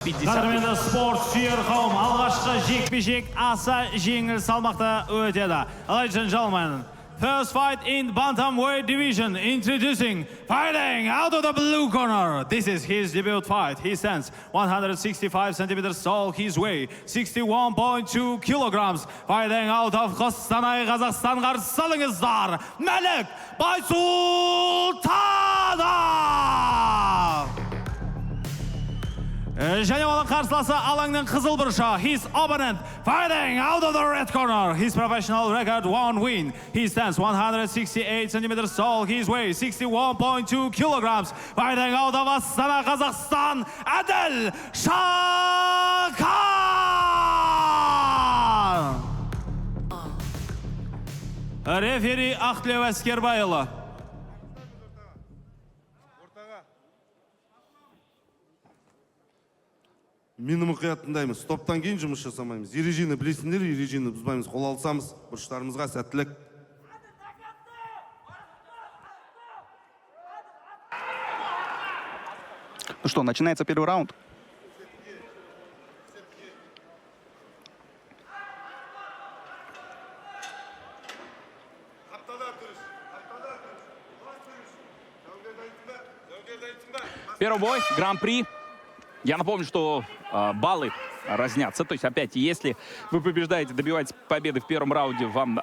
Qadrmenді sport suyar қауым, алғашқы жекпе-жек аса жеңіл салмақта өтеді. Ladies and gentlemen, first fight in bantamweight division, introducing, fighting out of the blue corner. This is his debut fight. He stands 165 centimeters tall, his weight 61.2 kilograms. Fighting out of Qostanay, Kazakhstan, қарсы алыңыздар, Мәлік Байсултанов! Және оның қарсыласы алаңның қызыл бұрышы. His opponent fighting out of the red corner. His professional record 1 win. He stands 168 centimeters tall. His weight 61.2 kilograms. Fighting out of Astana, Kazakhstan, Adil Шахан. Рефери Ақтілеу Әскербайұлы. Мені мұқият тыңдаймыз. Топтан кейін жұмыс жасамаймыз. Ережені білесіңдер, ережені бұзбаймыз. Қол алсамыз, бұрыштарымызға сәттілік. Ну что, начинается первый раунд. Первый бой, гран-при. Я напомню, что баллы разнятся. То есть, опять, если вы побеждаете, добиваетесь победы в первом раунде, вам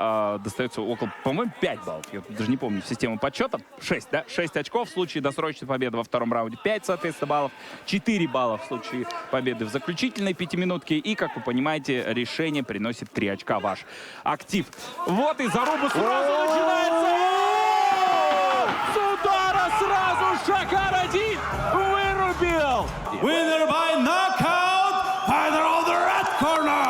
достается около, по-моему, 5 баллов. Я даже не помню систему подсчета. 6, да? 6 очков в случае досрочной победы во втором раунде. 5, соответственно, баллов. 4 балла в случае победы в заключительной пятиминутке. И, как вы понимаете, решение приносит 3 очка ваш актив. Вот и заруба сразу начинается. С удара сразу Шахан один вырубил. Winner by knockout, fighter of the red corner,